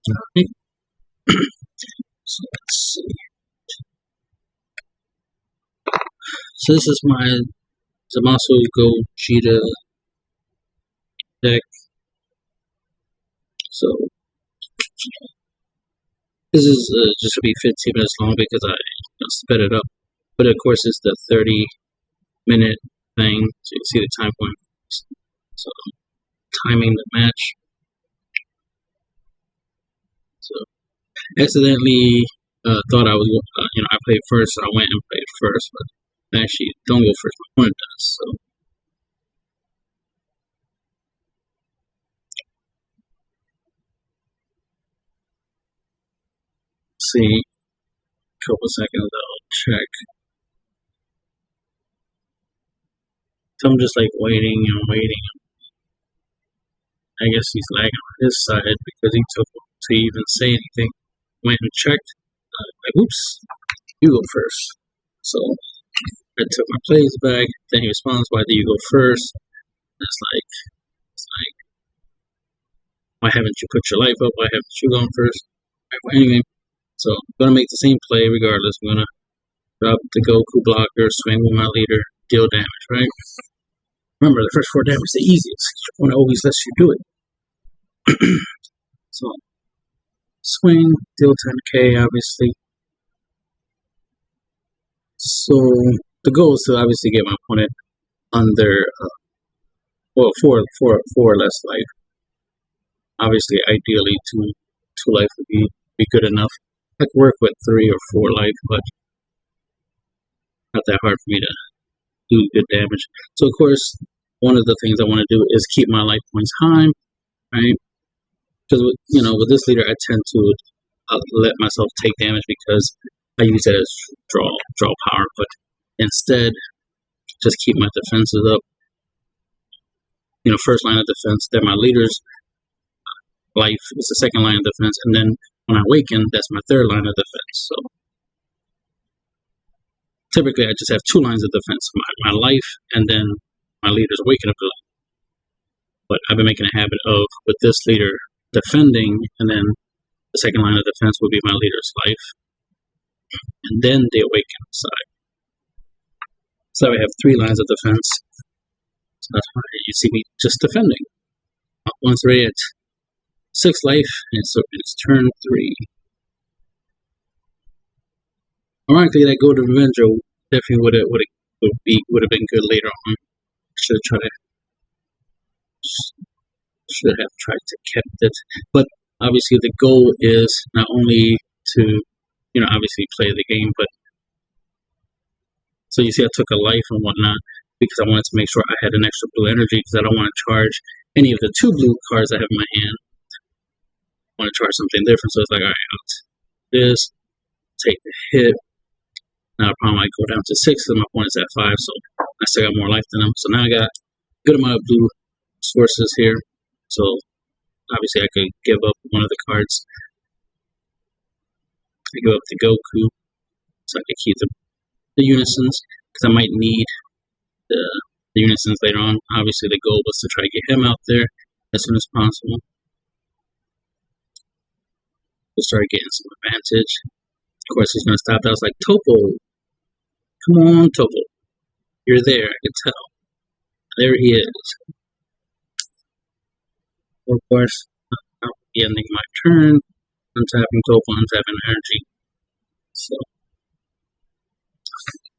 Alright. So let's see. So this is my Zamasu Gogeta deck. So this is just to be 15 minutes long because I sped it up. But of course it's the 30-minute thing, so you can see the time point. So timing the match. So accidentally thought I was, I played first, so I went and played first, but I actually don't go first. My opponent does. So see, a couple seconds I'll check. So I'm just like waiting and waiting. I guess he's lagging on his side because he took to even say anything. Went and checked. Like, oops, you go first. So I took my plays back. Then he responds, "Why do you go first?" It's like, why haven't you put your life up? Why haven't you gone first? Right, well, anyway, so I'm gonna make the same play regardless. I'm gonna drop the Goku blocker, swing with my leader, deal damage. Right. Remember, the first 4 damage is the easiest. Your opponent always lets you do it. So, swing, deal 10k, obviously. So, the goal is to obviously get my opponent under, four or less life. Obviously, ideally, two life would be good enough. I could work with 3 or 4 life, but not that hard for me to do good damage. So, of course, one of the things I want to do is keep my life points high, right? Because with this leader, I tend to let myself take damage because I use it as draw power. But instead, just keep my defenses up. First line of defense. Then my leader's life is the second line of defense, and then when I awaken, that's my third line of defense. So typically, I just have 2 lines of defense: my life, and then my leader's awaken ability. But I've been making a habit of, with this leader, defending, and then the second line of defense will be my leader's life, and then the awaken side. So I have 3 lines of defense. So that's why you see me just defending. Once ready at 6 life, and so it's turn 3. Ironically, that Golden Revenger definitely would have been good later on. Should have tried to kept it, but obviously the goal is not only to obviously play the game, but so you see I took a life and whatnot because I wanted to make sure I had an extra blue energy because I don't want to charge any of the 2 blue cards I have in my hand. I want to charge something different, so it's like, alright, I'll this, take the hit. Now the problem, I go down to 6 and my opponent's at 5, so I still got more life than them. So now I got a good amount of blue sources here. So obviously I could give up one of the cards. I give up the Goku, so I could keep the Unisons, because I might need the Unisons later on. Obviously the goal was to try to get him out there as soon as possible. We'll start getting some advantage. Of course he's going to stop. I was like, Topo, come on Topo, you're there, I can tell. There he is. Of course, I'll be ending my turn, untapping Topo, untapping energy. So,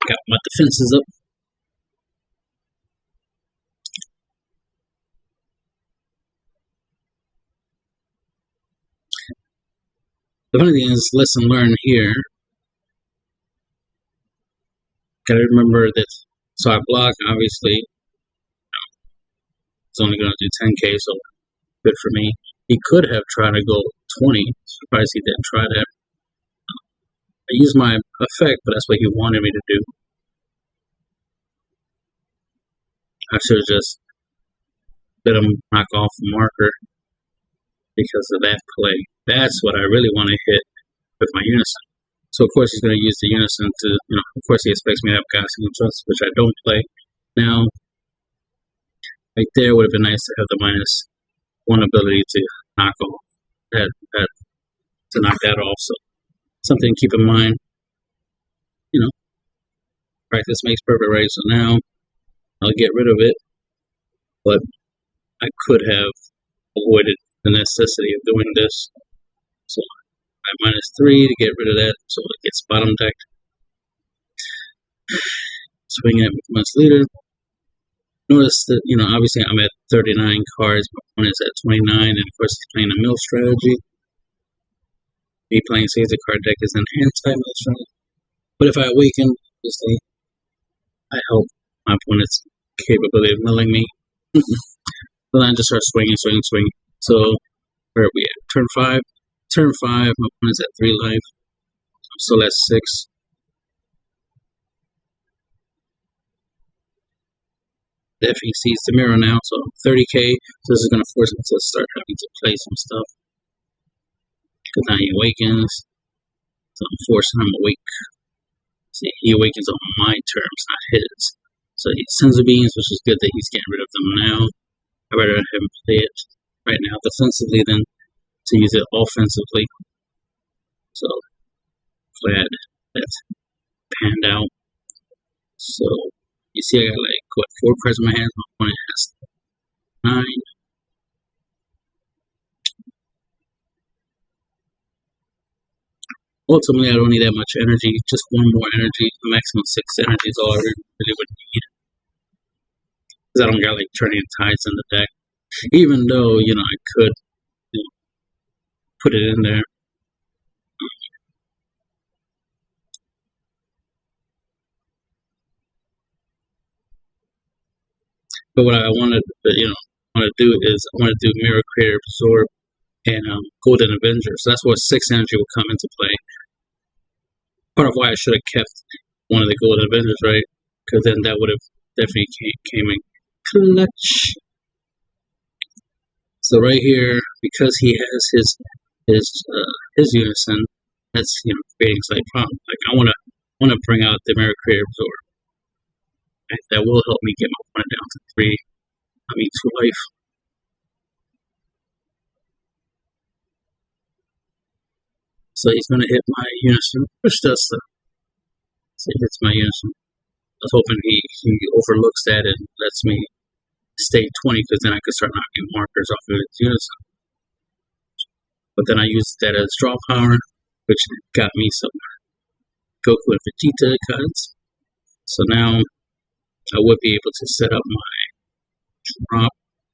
got my defenses up. The funny thing is, lesson learned here. Gotta remember that, so I block, obviously. It's only gonna do 10k, so good for me. He could have tried to go 20. Surprised he didn't try that. I used my effect, but that's what he wanted me to do. I should have just let him knock off the marker because of that play. That's what I really want to hit with my Unison. So of course he's going to use the Unison to, of course he expects me to have Gassing Trust, which I don't play. Now, right there would have been nice to have the -1 ability to knock off that to knock that off. So something to keep in mind. You know, practice makes perfect, right? So now I'll get rid of it, but I could have avoided the necessity of doing this. So I -3 to get rid of that, so it gets bottom decked. Swing it with much leader. Notice that, you know, obviously I'm at 39 cards, my opponent's at 29, and of course he's playing a mill strategy. Me playing saves the card deck is an anti-mill strategy. But if I awaken, obviously, I help my opponent's capability of milling me. Then I just start swinging. So, where are we at? Turn 5. Turn 5, my opponent's at 3 life. I'm still at 6. Definitely sees the mirror now, so 30k. So this is going to force him to start having to play some stuff. Because now he awakens. So I'm forcing him awake. See, he awakens on my terms, not his. So he sends the beans, which is good that he's getting rid of them now. I'd rather have him play it right now defensively than to use it offensively. So glad that panned out. So you see I got like, what, 4 cards in my hands, my opponent has 9. Ultimately, I don't need that much energy, just 1 more energy, a maximum 6 energy is all I really would need. Because I don't got like turning tides in the deck. Even though, you know, I could, you know, put it in there. But what I wanted to do is I want to do Mirror Creator Absorb and Golden Avenger. So that's where 6 energy will come into play. Part of why I should have kept one of the Golden Avengers, right? Because then that would have definitely came in clutch. So right here, because he has his unison, that's, you know, creating a slight problem. Like I want to bring out the Mirror Creator Absorb. That will help me get my opponent down to 2 life. So he's going to hit my unison, which does so. So he hits my unison. I was hoping he overlooks that and lets me stay 20, because then I could start knocking markers off of his unison. But then I used that as draw power, which got me some Goku and Vegeta cards. So now I would be able to set up my drop.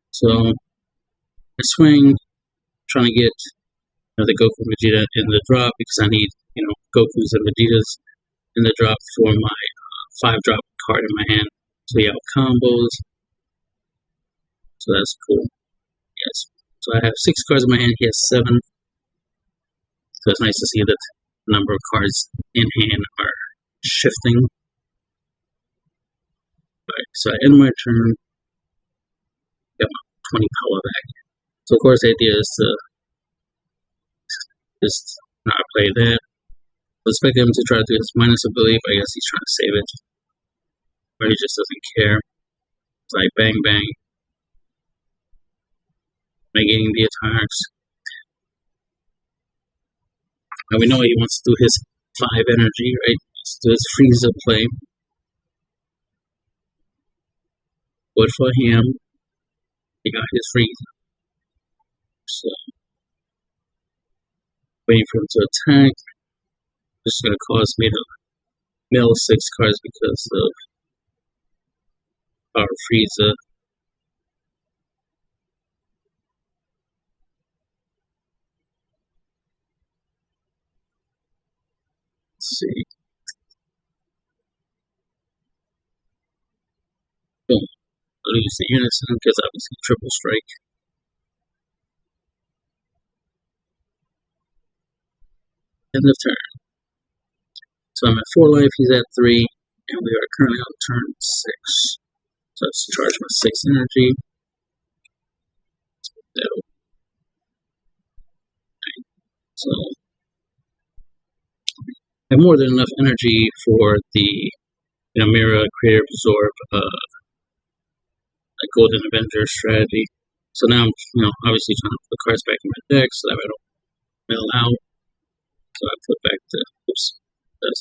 So I swing, trying to get the Goku and Vegeta in the drop, because I need, you know, Gokus and Vegetas in the drop for my 5-drop card in my hand. So we have combos. So that's cool. Yes. So I have 6 cards in my hand. He has 7. So it's nice to see that the number of cards in hand are shifting. Alright, so I end my turn. Got my 20 power back. So of course the idea is to just not play that. I expect him to try to do his minus ability, but I guess he's trying to save it. Or he just doesn't care. It's like bang bang. Negating the attacks. Now we know he wants to do his 5 energy, right? Let's do his Frieza play. Good for him. He got his Frieza. So waiting for him to attack. This is going to cause me to mill 6 cards because of our Frieza. Let's see. Boom. I'll use the unison because obviously triple strike. End of turn. So I'm at 4 life, he's at 3, and we are currently on turn 6. So let's charge my 6 energy. So I have more than enough energy for the Mirror Creator Absorb a Golden Avenger strategy. So now I'm obviously trying to put cards back in my deck so that I don't mill out.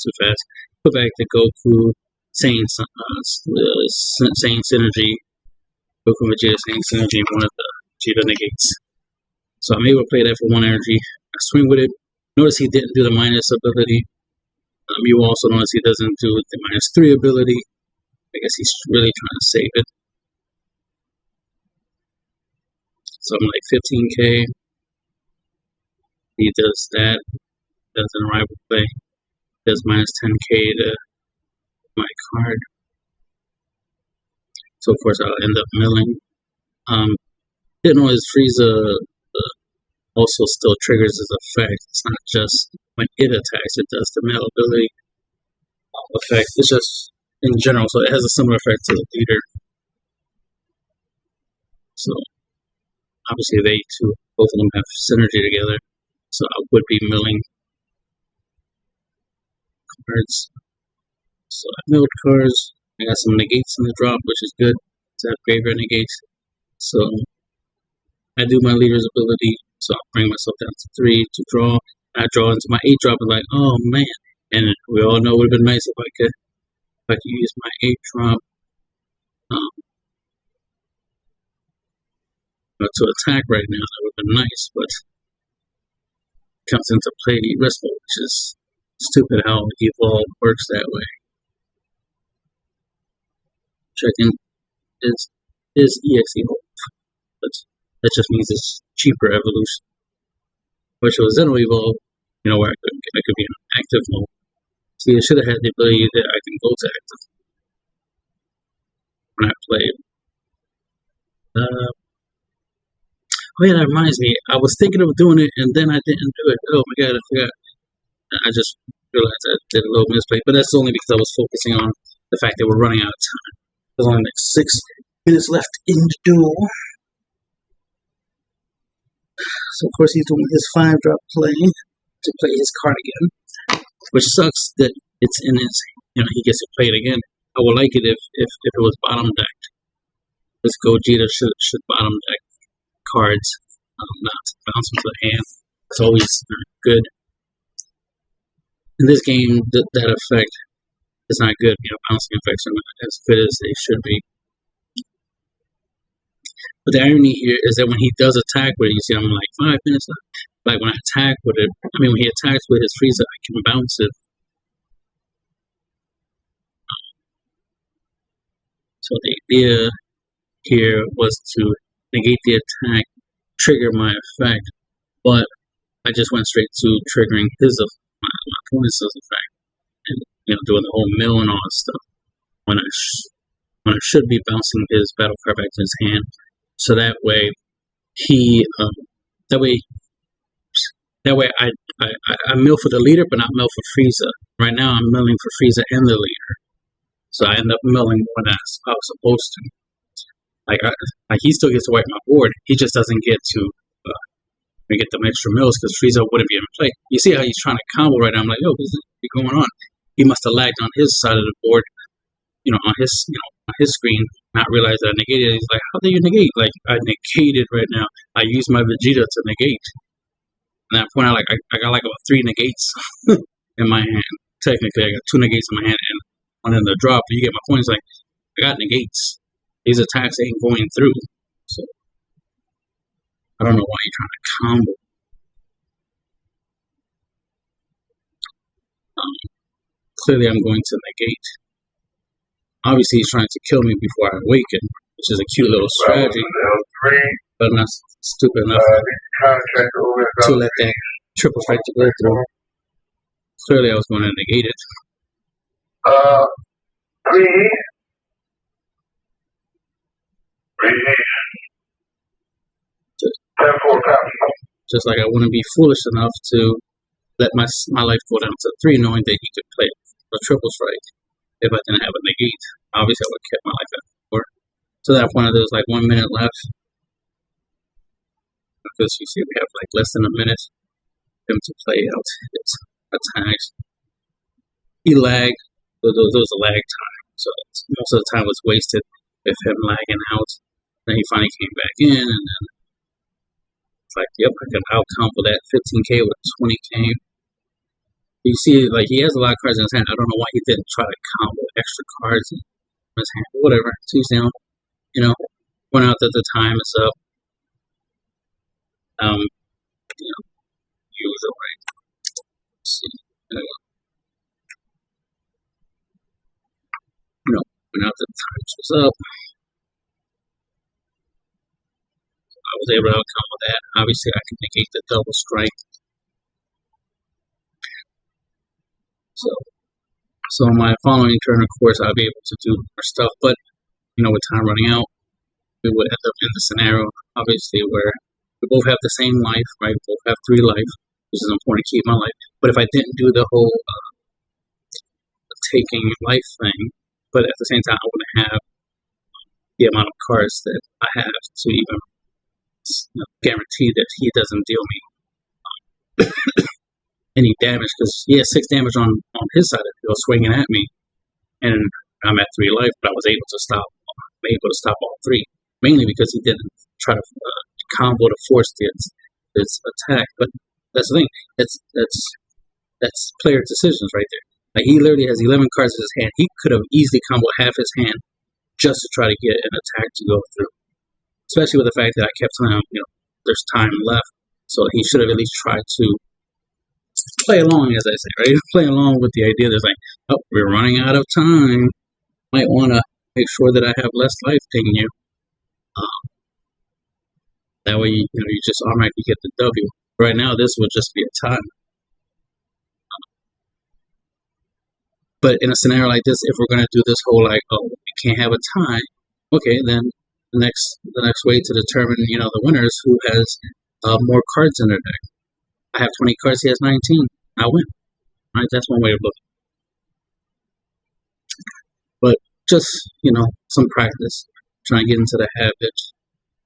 too fast. Put back the Goku, Saiyan Synergy, Goku Vegeta Saiyan Synergy, one of the Vegeta negates. So I'm able to play that for 1 energy. I swing with it. Notice he didn't do the minus ability. You also notice he doesn't do the -3 ability. I guess he's really trying to save it. So I'm like 15k. He does that. Does an arrival play. Does -10k to my card. So of course I'll end up milling. Didn't know his Frieza also still triggers his effect. It's not just when it attacks, it does the mill ability effect. It's just in general, so it has a similar effect to the leader. So obviously they two, both of them have synergy together. So I would be milling cards. So I milled cards. I got some negates in the drop, which is good. It's a graveyard negates. So I do my leader's ability. So I'll bring myself down to 3 to draw. I draw into my 8 drop and like, oh man. And we all know it would have been nice if I could use my 8 drop to attack right now. That would have been nice, but it comes into play risk, which is stupid how Evolve works that way. Checking is EX Evolve, but that just means it's cheaper evolution. Which was Xeno Evolve, where I could be in active mode. See, it should have had the ability that I can go to active when I play. Oh yeah, that reminds me. I was thinking of doing it, and then I didn't do it. Oh my god, I forgot. I just realized I did a little misplay, but that's only because I was focusing on the fact that we're running out of time. There's only like 6 minutes left in the duel. So of course he's doing his 5-drop play to play his card again, which sucks that it's in his. He gets to play it again. I would like it if it was bottom decked. This Gogeta should bottom deck cards, not bounce into the hand. It's always good. In this game, that effect is not good. Bouncing effects are not as good as they should be. But the irony here is that when he does attack with it, you see I'm like 5 minutes left. Like when I attack with it, when he attacks with his Frieza, I can bounce it. So the idea here was to negate the attack, trigger my effect, but I just went straight to triggering my opponent's effect, and doing the whole mill and all that stuff when I should be bouncing his battle card back to his hand. So that way I mill for the leader, but not mill for Frieza. Right now I'm milling for Frieza and the leader, so I end up milling more than I was supposed to. Like he still gets to wipe my board. He just doesn't get to get them extra mills because Frieza wouldn't be in play. You see how he's trying to combo right now. I'm like, yo, what's going on? He must have lagged on his side of the board, on his screen, not realize that I negated it. He's like, how do you negate? Like, I negated right now. I used my Vegeta to negate. And at that point, I got like about 3 negates in my hand. Technically, I got 2 negates in my hand and one in the drop. But you get my point. It's like, I got negates. These attacks ain't going through. So, I don't know why you're trying to combo. Clearly, I'm going to negate. Obviously, he's trying to kill me before I awaken, which is a cute little strategy. But I'm not stupid enough to let that triple fight to go through. Clearly, I was going to negate it. Just like I wouldn't be foolish enough to let my life go down to 3, knowing that he could play a triple strike if I didn't have a negate. Obviously, I would have kept my life at 4. To that point, there was like 1 minute left. Because you see, we have like less than a minute for him to play out his attacks. He lagged. There was a lag time, so most of the time was wasted with him lagging out. Then he finally came back in, and then it's like, yep, I can out-combo that 15k with 20k. You see, like, he has a lot of cards in his hand. I don't know why he didn't try to combo extra cards in his hand. Whatever. Two's down. You know, point out that the time is up. You know, usual, right? Let's see. You know, point out that the time is up. I was able to combo that. Obviously, I can negate the double strike. So my following turn, of course, I'll be able to do more stuff. But, you know, with time running out, we would end up in the scenario, obviously, where we both have the same life, right? We both have 3 life, which is important to keep my life. But if I didn't do the whole taking life thing, but at the same time, I wouldn't have the amount of cards that I have to even guarantee that he doesn't deal me any damage, because he has 6 damage on his side of the field swinging at me, and I'm at 3 life, but I was able to stop all 3, mainly because he didn't try to combo to force his attack. But that's the thing, that's player decisions right there. Like, he literally has 11 cards in his hand. He could have easily comboed half his hand just to try to get an attack to go through, especially with the fact that I kept telling him, you know, there's time left, so he should have at least tried to play along, as I say, right? Play along with the idea that's like, oh, we're running out of time. Might want to make sure that I have less life taking you. That way, you just automatically get the W. Right now, this would just be a tie. But in a scenario like this, if we're going to do this whole like, oh, we can't have a tie, okay, then the next way to determine, you know, the winner is who has more cards in their deck. I have 20 cards, he has 19. I win. Right? That's one way of looking. But just, you know, some practice, trying to get into the habit.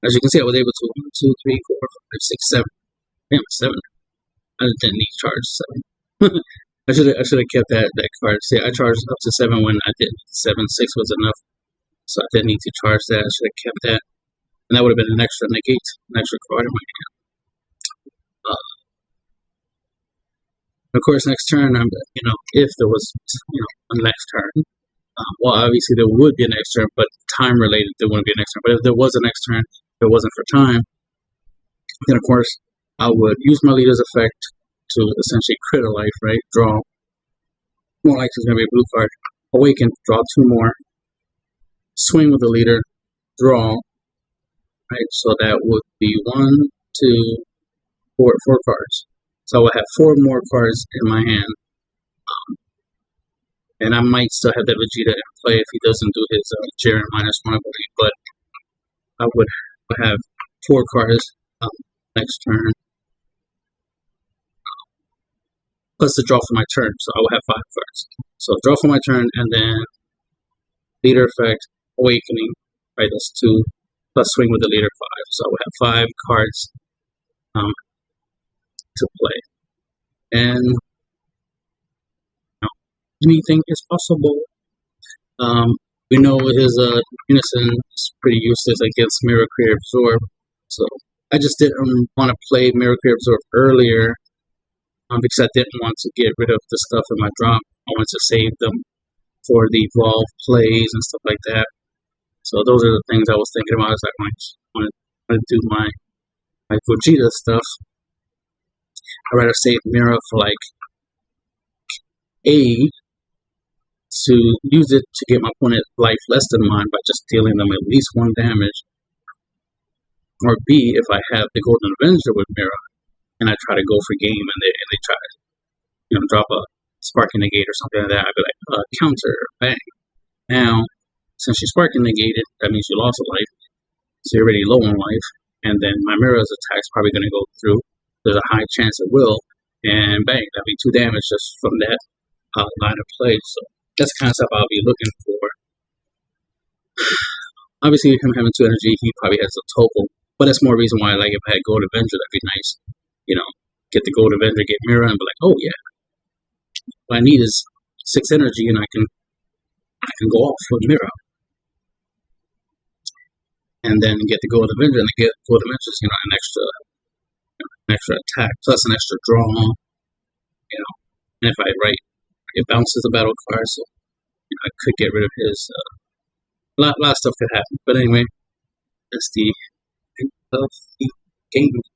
As you can see, I was able to 1, 2, 3, 4, 5, 6, 7. Damn, 7. I didn't need to charge 7. I should have kept that card. See, I charged up to 7 when I didn't. 7, 6 was enough, so I didn't need to charge that. I should have kept that, and that would have been an extra negate, an extra card in my hand. Of course, next turn, you know, if there was, you know, a next turn, well, obviously there would be a next turn, but time related, there wouldn't be a next turn. But if there was a next turn, if it wasn't for time, then of course I would use my leader's effect to essentially crit a life, right? Draw. More likely it's going to be a blue card. Awaken, draw 2 more. Swing with the leader, draw. Right, so that would be 1, 2, 4 cards. So I would have 4 more cards in my hand. And I might still have that Vegeta in play if he doesn't do his Jiren -1, I believe. But I would have 4 cards next turn. Plus the draw for my turn, so I will have 5 cards. So draw for my turn, and then leader effect, awakening, right? That's 2, plus swing with the leader 5. So I will have 5 cards to play, and you know, anything is possible. We know his unison is pretty useless against Mirror Creator Absorb, so I just didn't want to play Mirror Creator Absorb earlier. Because I didn't want to get rid of the stuff in my drop. I wanted to save them for the evolved plays and stuff like that. So those are the things I was thinking about as I want to do my Gogeta stuff. I'd rather save Mira for like A, to use it to get my opponent life less than mine by just dealing them at least 1 damage. Or B, if I have the Golden Avenger with Mira, and I try to go for game, and they try to, you know, drop a Sparking Negate or something like that, I'd be like, counter, bang. Now, since you Sparking Negated, that means you lost a life, so you're already low on life, and then my Mira's attack's probably going to go through. There's a high chance it will, and bang, that'll be 2 damage just from that line of play. So that's the kind of stuff I'll be looking for. Obviously, him having 2 energy, he probably has a total, but that's more reason why, like, if I had Gold Avenger, that'd be nice. You know, get the Gold Avenger, get Mira, and be like, oh yeah, what I need is 6 energy, and I can go off with Mira, and then get the Gold Avenger, and get Gold Avengers, you know, an extra attack plus an extra draw, you know, And if I write, it bounces the battle card, so I could get rid of his. A lot of stuff could happen. But anyway, that's the end of the game.